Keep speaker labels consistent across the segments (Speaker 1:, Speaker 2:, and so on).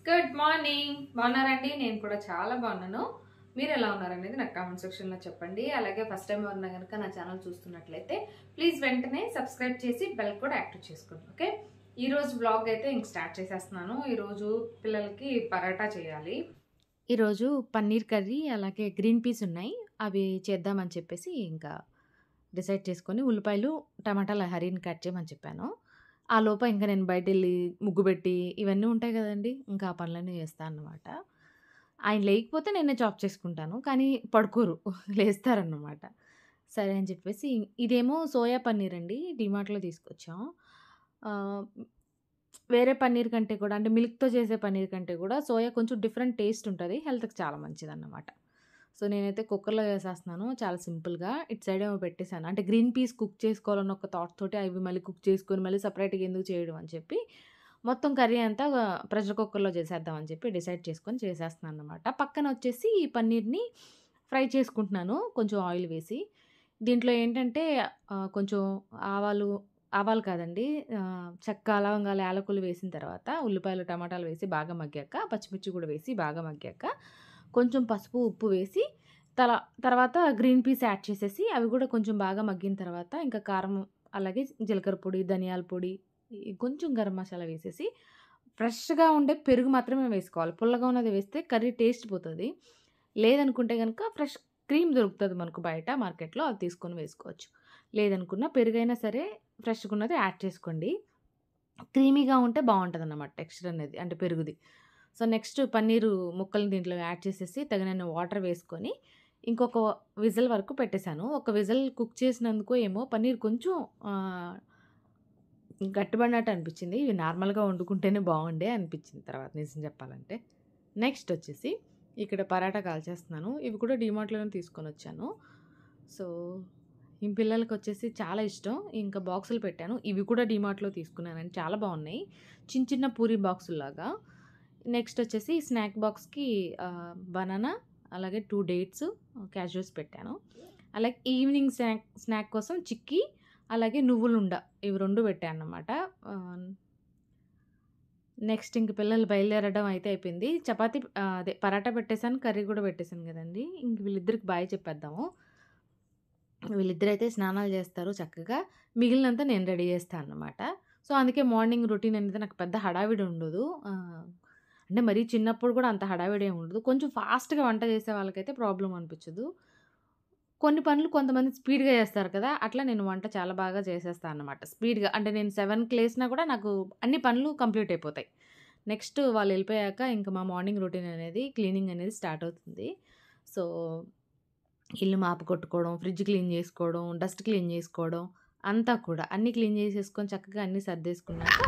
Speaker 1: Good morning. బాగున్నారండి? నేను కూడా చాలా బాగున్నాను. మీరు ఎలా ఉన్నారనేది నాకు కామెంట్ సెక్షన్లో చెప్పండి. అలాగే ఫస్ట్ టైం ఎవరన్నా కనుక నా ఛానల్ చూస్తున్నట్లయితే ప్లీజ్ వెంటనే సబ్స్క్రైబ్ చేసి బెల్ కూడా యాక్టివ్ చేసుకోండి. ఓకే, ఈరోజు బ్లాగ్ అయితే ఇంక స్టార్ట్ చేసేస్తున్నాను. ఈరోజు పిల్లలకి పరాటా చేయాలి. ఈరోజు పన్నీర్ కర్రీ అలాగే గ్రీన్ పీస్ ఉన్నాయి, అవి చేద్దామని చెప్పేసి ఇంకా డిసైడ్ చేసుకొని ఉల్లిపాయలు టమాటాలు హరిని కట్ చేయమని చెప్పాను. ఆ లోప ఇంకా నేను బయటెళ్ళి ముగ్గు పెట్టి ఇవన్నీ ఉంటాయి కదండీ! ఇంకా ఆ పనులన్నీ చేస్తానన్నమాట. ఆయన లేకపోతే నేనే చాప్ చేసుకుంటాను. కానీ పడుకోరు. లేస్తారన్నమాట. సరే అని చెప్పేసి ఇదేమో సోయా పన్నీర్ అండి. డీమార్ట్‌లో తీసుకొచ్చాం. ఆహ్, వేరే పన్నీర్ కంటే కూడా అంటే మిల్క్‌తో చేసే పన్నీర్ కంటే కూడా సోయా కొంచెం డిఫరెంట్ టేస్ట్ ఉంటది. హెల్త్‌కి చాలా మంచిదన్నమాట. సో, నేనైతే కుక్కర్‌లో చేసేస్తున్నాను చాలా సింపుల్‌గా. ఇటు సైడ్ ఏమో పెట్టేసాను. అంటే గ్రీన్ పీస్ కుక్ చేసుకోవాలన్న ఒక థాట్ తోటి అవి మళ్ళీ కుక్ చేసుకొని మళ్ళీ సెపరేట్‌గా ఎందుకు చేయడం అని చెప్పి మొత్తం కర్రీ అంతా ప్రెషర్ కుక్కర్‌లో చేసేద్దాం అని చెప్పి డిసైడ్ చేసుకొని చేసేస్తున్నానన్నమాట. పక్కన వచ్చేసి ఈ పన్నీర్‌ని ఫ్రై చేసుకుంటున్నాను కొంచెం ఆయిల్ వేసి. దీంట్లో ఏంటంటే కొంచెం ఆవాలు ఆవాలు కాదండి, చెక్క, లవంగాలు, యాలకులు వేసిన తర్వాత ఉల్లిపాయలు, టమాటాలు వేసి బాగా మగ్గాక పచ్చిమిర్చి కూడా వేసి బాగా మగ్గాక కొంచెం పసుపు, ఉప్పు వేసి తల తర్వాత గ్రీన్ పీస్ యాడ్ చేసేసి అవి కూడా కొంచెం బాగా మగ్గిన తర్వాత ఇంకా కారం, అలాగే జీలకర్ర పొడి, ధనియాల పొడి, కొంచెం గరం మసాలా వేసేసి ఫ్రెష్‌గా ఉండే పెరుగు మాత్రమే వేసుకోవాలి. పుల్లగా ఉన్నది వేస్తే కర్రీ టేస్ట్ పోతది. లేదనుకుంటే గనుక ఫ్రెష్ క్రీమ్ దొరుకుతది మనకు బయట మార్కెట్‌లో, అది తీసుకొని వేసుకోవచ్చు. లేదనుకున్న పెరుగైనా సరే ఫ్రెష్‌గా ఉన్నది యాడ్ చేసుకోండి. క్రీమీగా ఉంటే బావుంటదన్నమాట టెక్స్చర్ అనేది, అంటే పెరుగుది. సో, నెక్స్ట్ పన్నీరు ముక్కల్ని దీంట్లో యాడ్ చేసేసి తగినన్ని వాటర్ వేసుకొని ఇంకొక విజిల్ వరకు పెట్టేసాను. ఒక విజిల్ కుక్ చేసినందుకో ఏమో పన్నీర్ కొంచెం ఆహ్, గట్టిపడినట్టు అనిపించింది. ఇవి నార్మల్‌గా వండుకుంటేనే బావుండే అనిపించింది తర్వాత నిజం చెప్పాలంటే. నెక్స్ట్ వచ్చేసి ఇక్కడ పరాటా కాల్చేస్తున్నాను. ఇవి కూడా డీమార్ట్‌లోనే తీసుకొనొచ్చాను. సో, ఈ పిల్లలకొచ్చేసి చాలా ఇష్టం. ఇంకా బాక్సులు పెట్టాను. ఇవి కూడా డీమార్ట్‌లో తీసుకున్నానండి. చాలా బావున్నాయి. చిన్న చిన్న పూరి బాక్సుల్లాగా. నెక్స్ట్ వచ్చేసి స్నాక్ బాక్స్‌కి బనానా, అలాగే 2 డేట్స్, క్యాష్యూస్ పెట్టాను. అలాగే ఈవినింగ్ స్నాక్ కోసం చిక్కీ, అలాగే నువ్వులుండ, ఇవి 2 పెట్టానన్నమాట. ఆహ్, నెక్స్ట్ ఇంక పిల్లలు బయలుదేరడం అయితే అయిపోయింది. చపాతీ అదే పరాటా పెట్టేసాను, కర్రీ కూడా పెట్టేసాను గదండీ! ఇంక వీళ్ళిద్దరికి బాయ్ చెప్పేద్దాము. వీళ్ళిద్దరైతే స్నానాలు చేస్తారు చక్కగా. మిగిలినంతా నేను రెడీ చేస్తా అన్నమాట. సో, అందుకే మార్నింగ్ రొటీన్ అనేది నాకు పెద్ద హడావిడి ఉండదు. అంటే మరీ చిన్నప్పుడు కూడా అంత హడావిడి ఏమి ఉండదు. కొంచెం ఫాస్ట్‌గా వంట చేసే వాళ్ళకైతే ప్రాబ్లమ్ అనిపించదు. కొన్ని పనులు కొంతమంది స్పీడ్‌గా చేస్తారు కదా! అట్లా నేను వంట చాలా బాగా చేసేస్తా అన్నమాట. స్పీడ్‌గా అంటే నేను 7కి లేసినా కూడా నాకు అన్ని పనులు కంప్లీట్ అయిపోతాయి. నెక్స్ట్ వాళ్ళెళ్ళిపోయాక ఇంక మా మార్నింగ్ రొటీన్ అనేది క్లీనింగ్ అనేది స్టార్ట్ అవుతుంది. సో, ఇల్లు మాపు కొట్టుకోవడం, ఫ్రిడ్జ్ క్లీన్ చేసుకోవడం, డస్ట్ క్లీన్ చేసుకోవడం అంతా కూడా అన్నీ క్లీన్ చేసేసుకొని చక్కగా అన్నీ సర్దేసుకున్నాక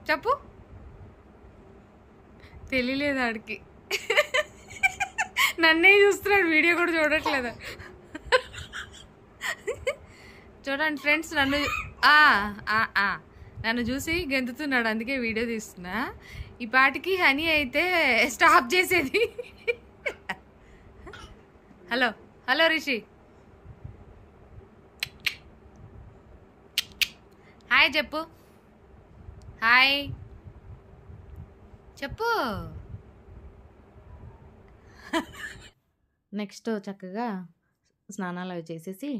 Speaker 1: చెప్పు. తెలియలేదు ఆడికి. నన్నే చూస్తున్నాడు, వీడియో కూడా చూడట్లేదు. చూడండి ఫ్రెండ్స్, నన్ను చూసి గెంతుతున్నాడు, అందుకే వీడియో తీస్తున్నా. ఈ పాటికి హనీ అయితే స్టాప్ చేసేది. హలో హలో రిషి, హాయ్ చెప్పు. హాయ్ చెప్పు. నెక్స్ట్ చక్కగా స్నానాలు అవి చేసేసి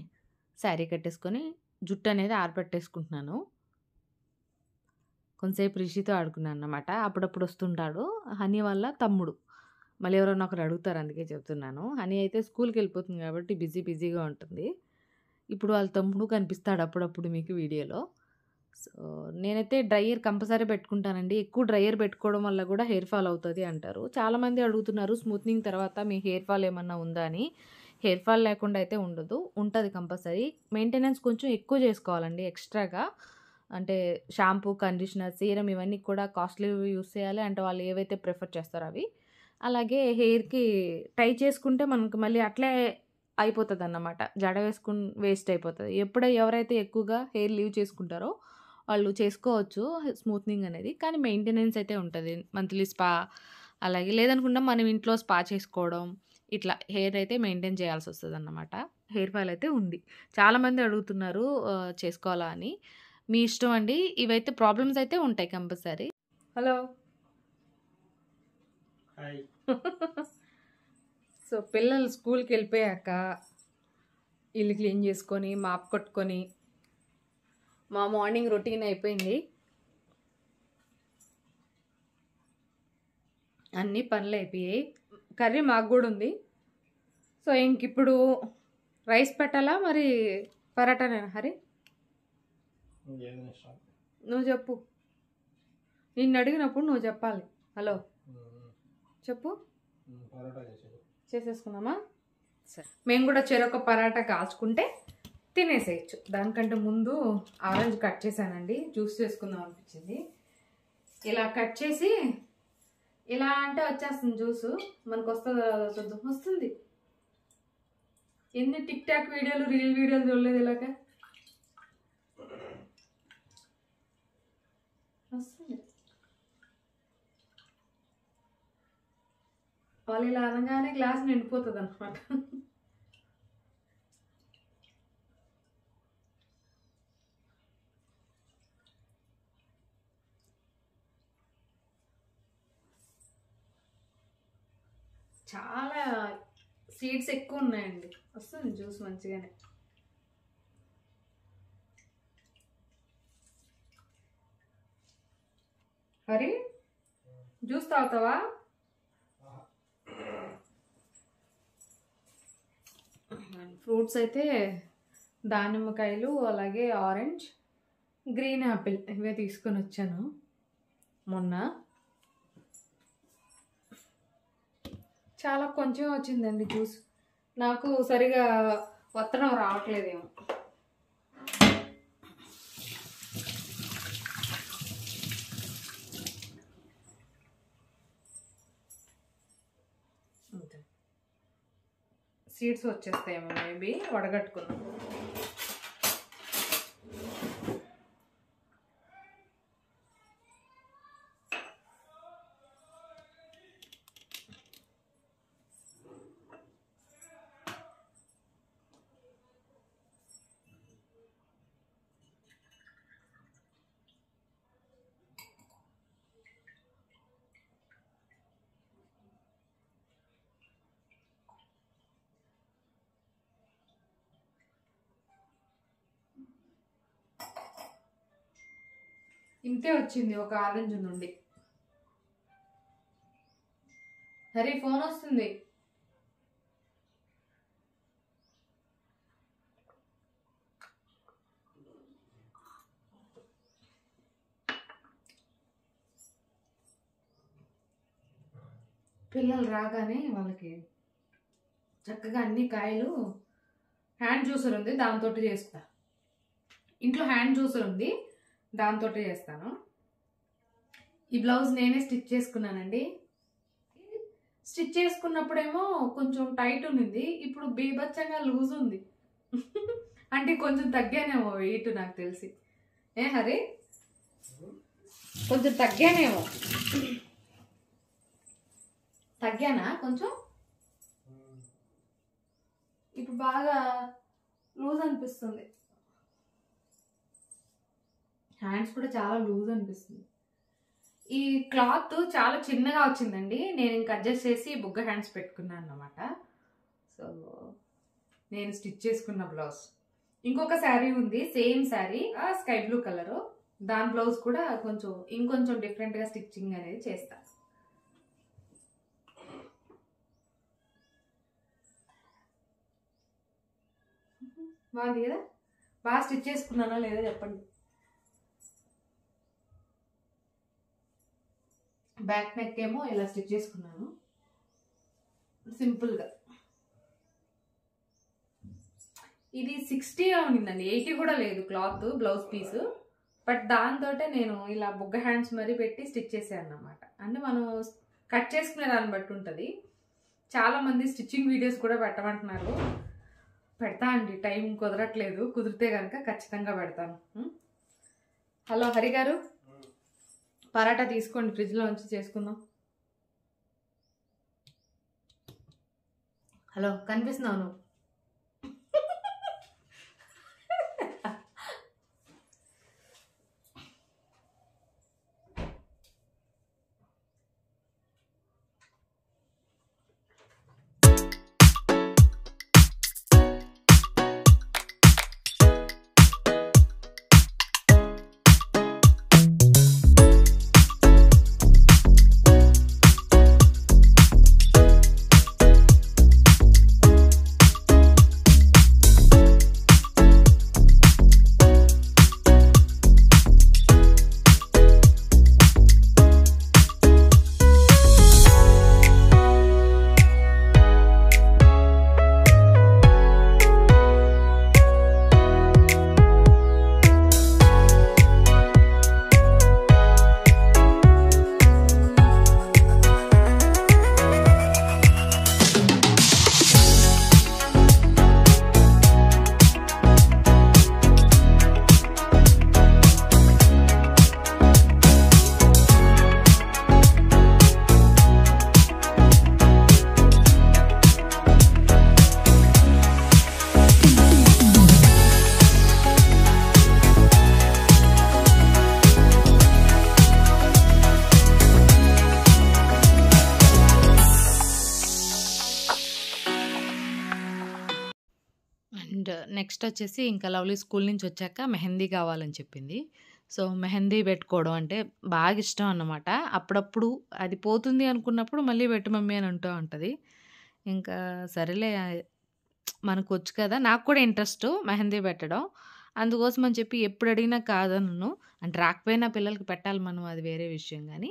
Speaker 1: శారీ కట్టేసుకొని జుట్టు అనేది ఆరబెట్టేసుకుంటున్నాను. కొంతసేపు రిషితో ఆడుకున్నాను అన్నమాట. అప్పుడప్పుడు వస్తుంటాడు. హనీ వాళ్ళ తమ్ముడు. మళ్ళీ ఎవరైనా ఒకరు అడుగుతారు, అందుకే చెప్తున్నాను. హనీ అయితే స్కూల్‌కి వెళ్ళిపోతుంది కాబట్టి బిజీగా ఉంటుంది. ఇప్పుడు వాళ్ళ తమ్ముడు కనిపిస్తాడు అప్పుడప్పుడు మీకు వీడియోలో. సో, నేనైతే డ్రైయర్ కంపల్సరీ పెట్టుకుంటానండి. ఎక్కువ డ్రైయర్ పెట్టుకోవడం వల్ల కూడా హెయిర్ ఫాల్ అవుతది అంటారు. చాలామంది అడుగుతున్నారు స్మూత్నింగ్ తర్వాత మీ హెయిర్ ఫాల్ ఏమన్నా ఉందా అని. హెయిర్ ఫాల్ లేకుండా అయితే ఉండదు. ఉంటది కంపల్సరీ. మెయింటెనెన్స్ కొంచెం ఎక్కువ చేసుకోవాలండి ఎక్స్‌ట్రాగా. అంటే షాంపూ, కండిషనర్, సీరమ్ ఇవన్నీ కూడా కాస్ట్‌లీవి యూజ్ చేయాలి. అంటే వాళ్ళు ఏవైతే ప్రిఫర్ చేస్తారో అవి. అలాగే హెయిర్‌కి టై చేసుకుంటే మనకు మళ్ళీ అట్లే అయిపోతదన్నమాట. జడ వేస్ట్ అయిపోతది. ఎవరైతే ఎక్కువగా హెయిర్ లీవ్ చేసుకుంటారో వాళ్ళు చేసుకోవచ్చు స్మూత్నింగ్ అనేది. కానీ మెయింటెనెన్స్ అయితే ఉంటది. మంత్లీ స్పా, అలాగే లేదనుకున్నా మనం ఇంట్లో స్పా చేసుకోవడం, ఇట్లా హెయిర్ అయితే మెయింటైన్ చేయాల్సొస్తదన్నమాట. హెయిర్ ఫాల్ అయితే ఉంది. చాలామంది అడుగుతున్నారు చేసుకోవాలా అని. మీ ఇష్టం అండి. ఇవైతే ప్రాబ్లమ్స్ అయితే ఉంటాయి కంపల్సరీ. హలో.
Speaker 2: హాయ్.
Speaker 1: సో పిల్లలు స్కూల్కి వెళ్ళిపోయాక ఇల్లు క్లీన్ చేసుకొని మాప్ కొట్టుకొని మా మార్నింగ్ రొటీన్ అయిపోయింది. అన్నీ పనులు అయిపోయాయి. కర్రీ మాకు కూడా ఉంది. సో ఇంక ఇప్పుడు రైస్ పెట్టాలా మరి పరాటానేనా హరి? నువ్వు చెప్పు. నిన్ను అడిగినప్పుడు నువ్వు చెప్పాలి. హలో చెప్పు. చేసేసుకుందామా? సరే, మేము కూడా చెరొక పరాటా కాల్చుకుంటే తినేసేయచ్చు. దానికంటే ముందు ఆరెంజ్ కట్ చేశానండి. జ్యూస్ చేసుకుందాం అనిపించింది. ఇలా కట్ చేసి ఇలా అంటే వచ్చేస్తుంది జ్యూసు. మనకు వస్తుందో చూద్దాం. వస్తుంది. ఎన్ని టిక్ టాక్ వీడియోలు రీల్ వీడియోలు చూడలేదు ఇలాగా. వస్తుంది. వాళ్ళు ఇలా అనగానే గ్లాస్ నిండిపోతుంది అనమాట. చాలా సీడ్స్ ఎక్కువ ఉన్నాయండి. వస్తుంది జ్యూస్ మంచిగానే. హరి జ్యూస్ తాగుతావా? ఫ్రూట్స్ అయితే దానిమ్మకాయలు, అలాగే ఆరెంజ్, గ్రీన్ యాపిల్ ఇవే తీసుకొని వచ్చాను మొన్న. చాలా కొంచెం వచ్చిందండి జ్యూస్. నాకు సరిగా వత్తడం రావట్లేదేమో. Seeds వచ్చేస్తాయేమో maybe. వడగట్టుకున్నాం. ఇంతే వచ్చింది ఒక ఆరెంజ్ నుండి. హరి ఫోన్ వస్తుంది. పిల్లలు రాగానే వాళ్ళకి చక్కగా అన్ని కాయలు, హ్యాండ్ జ్యూసర్ ఉంది దాంతో చేస్తా. ఇంట్లో హ్యాండ్ జ్యూసర్ ఉంది దాంతో చేస్తాను. ఈ బ్లౌజ్ నేనే స్టిచ్ చేసుకున్నానండి. స్టిచ్ చేసుకున్నప్పుడేమో కొంచెం టైట్ ఉంది, ఇప్పుడు బీభత్సంగా లూజ్ ఉంది. అంటే కొంచెం తగ్గానేమో వెయిట్ నాకు తెలిసి. ఏ హరి కొంచెం తగ్గానేమో. తగ్గానా కొంచెం? ఇప్పుడు బాగా లూజ్ అనిపిస్తుంది. హ్యాండ్స్ కూడా చాలా లూజ్ అనిపిస్తుంది. ఈ క్లాత్ చాలా చిన్నగా వచ్చిందండి. నేను ఇంకా అడ్జస్ట్ చేసి బుగ్గ హ్యాండ్స్ పెట్టుకున్నాను అన్నమాట. సో నేను స్టిచ్ చేసుకున్న బ్లౌజ్. ఇంకొక శారీ ఉంది, same sari, sky blue colour. దాని బ్లౌజ్ కూడా కొంచెం ఇంకొంచెం డిఫరెంట్గా స్టిచ్చింగ్ అనేది చేస్తాను. బాగుంది కదా? బాగా స్టిచ్ చేసుకున్నానా లేదా చెప్పండి. బ్యాక్ నెక్ ఏమో ఇలా స్టిచ్ చేసుకున్నాను సింపుల్గా. ఇది 60 ఉండిందండి, 80 కూడా లేదు క్లాత్ బ్లౌజ్ పీసు. బట్ దాంతో నేను ఇలా బుగ్గ హ్యాండ్స్ మరీ పెట్టి స్టిచ్ చేసాను అన్నమాట. అంటే మనం కట్ చేసుకునే దాన్ని బట్టి ఉంటుంది. చాలామంది స్టిచ్చింగ్ వీడియోస్ కూడా పెట్టమంటున్నారు. పెడతా అండి, టైం కుదరట్లేదు. కుదిరితే కనుక ఖచ్చితంగా పెడతాను. హలో హరి గారు, పరాటా తీసుకోండి, ఫ్రిడ్జ్లో ఉంచి చేసుకుందాం. హలో కనిపిస్తున్నావు నువ్వు?
Speaker 2: అండ్ నెక్స్ట్ వచ్చేసి ఇంకా లవ్లీ స్కూల్ నుంచి వచ్చాక మెహందీ కావాలని చెప్పింది. సో, మెహందీ పెట్టుకోవడం అంటే బాగా ఇష్టం అన్నమాట. అప్పుడప్పుడు అది పోతుంది అనుకున్నప్పుడు మళ్ళీ పెట్టు మమ్మీ అని అంటూ ఉంటది. ఇంకా సరేలే మనకొచ్చు కదా! నాకు కూడా ఇంట్రెస్టు మెహందీ పెట్టడం. అందుకోసం అని చెప్పి ఎప్పుడు అడిగినా కాదనను. అంటే రాకపోయినా పిల్లలకి పెట్టాలి మనం అది వేరే విషయం గానీ.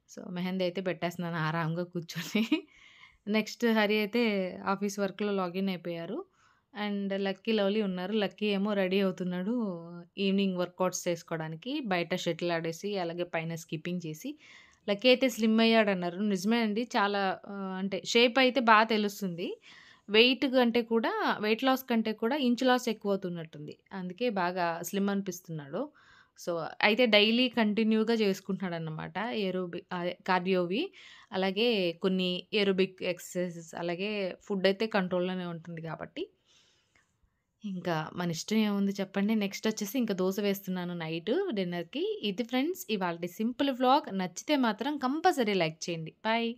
Speaker 2: సో, మెహందీ అయితే పెట్టేస్తున్నాను ఆరాంగా కూర్చొని. నెక్స్ట్ హరి అయితే ఆఫీస్ వర్క్‌లో లాగిన్ అయిపోయారు. అండ్ లక్కీ, లవ్లీ ఉన్నారు. లక్కీ ఏమో రెడీ అవుతున్నాడు ఈవినింగ్ వర్కౌట్స్ చేసుకోవడానికి. బయట షటిల్ ఆడేసి, అలాగే పైన స్కిప్పింగ్ చేసి. లక్కీ అయితే స్లిమ్ అయ్యాడన్నారు. నిజమే అండి. చాలా అంటే షేప్ అయితే తెలుస్తుంది. వెయిట్ కంటే కూడా వెయిట్ లాస్ కంటే కూడా ఇంచ్ లాస్ ఎక్కువవుతున్నట్టుంది. అందుకే బాగా స్లిమ్ అనిపిస్తున్నాడు. సో, అయితే డైలీ కంటిన్యూగా చేసుకుంటున్నాడనమాట. కార్డియోవి. అలాగే కొన్ని ఏరోబిక్ ఎక్సర్‌సైజెస్ అలాగే ఫుడ్ అయితే కంట్రోల్‌లోనే ఉంటుంది కాబట్టి ఇంకా మన ఇష్టం ఏముంది చెప్పండి. నెక్స్ట్ వచ్చేసి ఇంకా దోస వేస్తున్నాను నైటు డిన్నర్‌కి. ఇది ఫ్రెండ్స్ ఇవాల్టి సింపుల్ వ్లాగ్. నచ్చితే మాత్రం కంపల్సరీ లైక్ చేయండి. బాయ్.